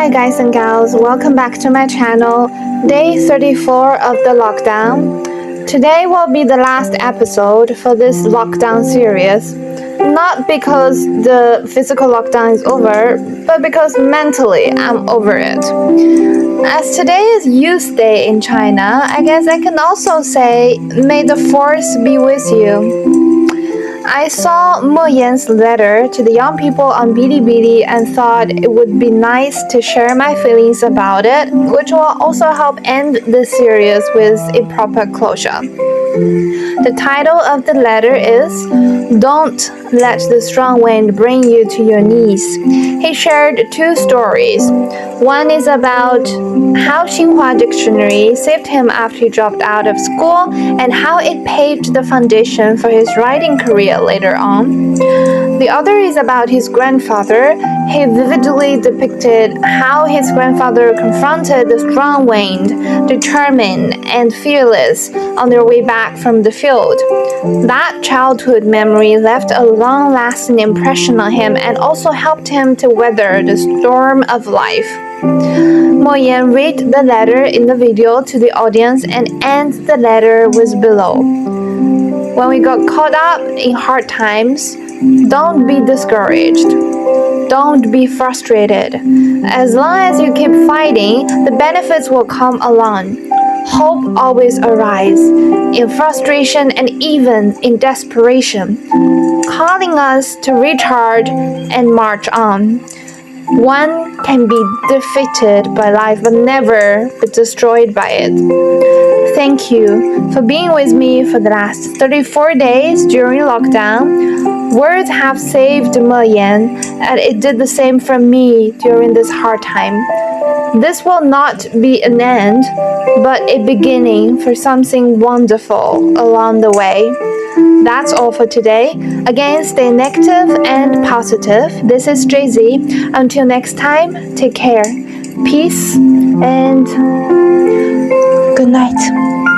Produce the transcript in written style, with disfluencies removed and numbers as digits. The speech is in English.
Hi guys and gals, welcome back to my channel, day 34 of the lockdown. Today will be the last episode for this lockdown series. Not because the physical lockdown is over, but because mentally I'm over it. As today is Youth Day in China, I guess I can also say, may the force be with you. I saw Mo Yan's letter to the young people on Bilibili and thought it would be nice to share my feelings about it, which will also help end the series with a proper closure. The title of the letter is Don't Let the Strong Wind Bring You to Your Knees. He shared two stories. One is about how Xinhua Dictionary saved him after he dropped out of school and how it paved the foundation for his writing career later on. The other is about his grandfather. He vividly depicted how his grandfather confronted the strong wind, determined and fearless, on their way back from the field. That childhood memory left a long-lasting impression on him and also helped him to weather the storm of life. Mo Yan read the letter in the video to the audience and ends the letter with below. When we got caught up in hard times, don't be discouraged. Don't be frustrated. As long as you keep fighting, the benefits will come along. Hope always arises in frustration and even in desperation, calling us to recharge and march on. One can be defeated by life but never be destroyed by it. Thank you for being with me for the last 34 days during lockdown. Words have saved Mo Yan, and it did the same for me during this hard time. This will not be an end, but a beginning for something wonderful along the way. That's all for today. Again, stay negative and positive. This is Jay-Z. Until next time, take care. Peace and good night.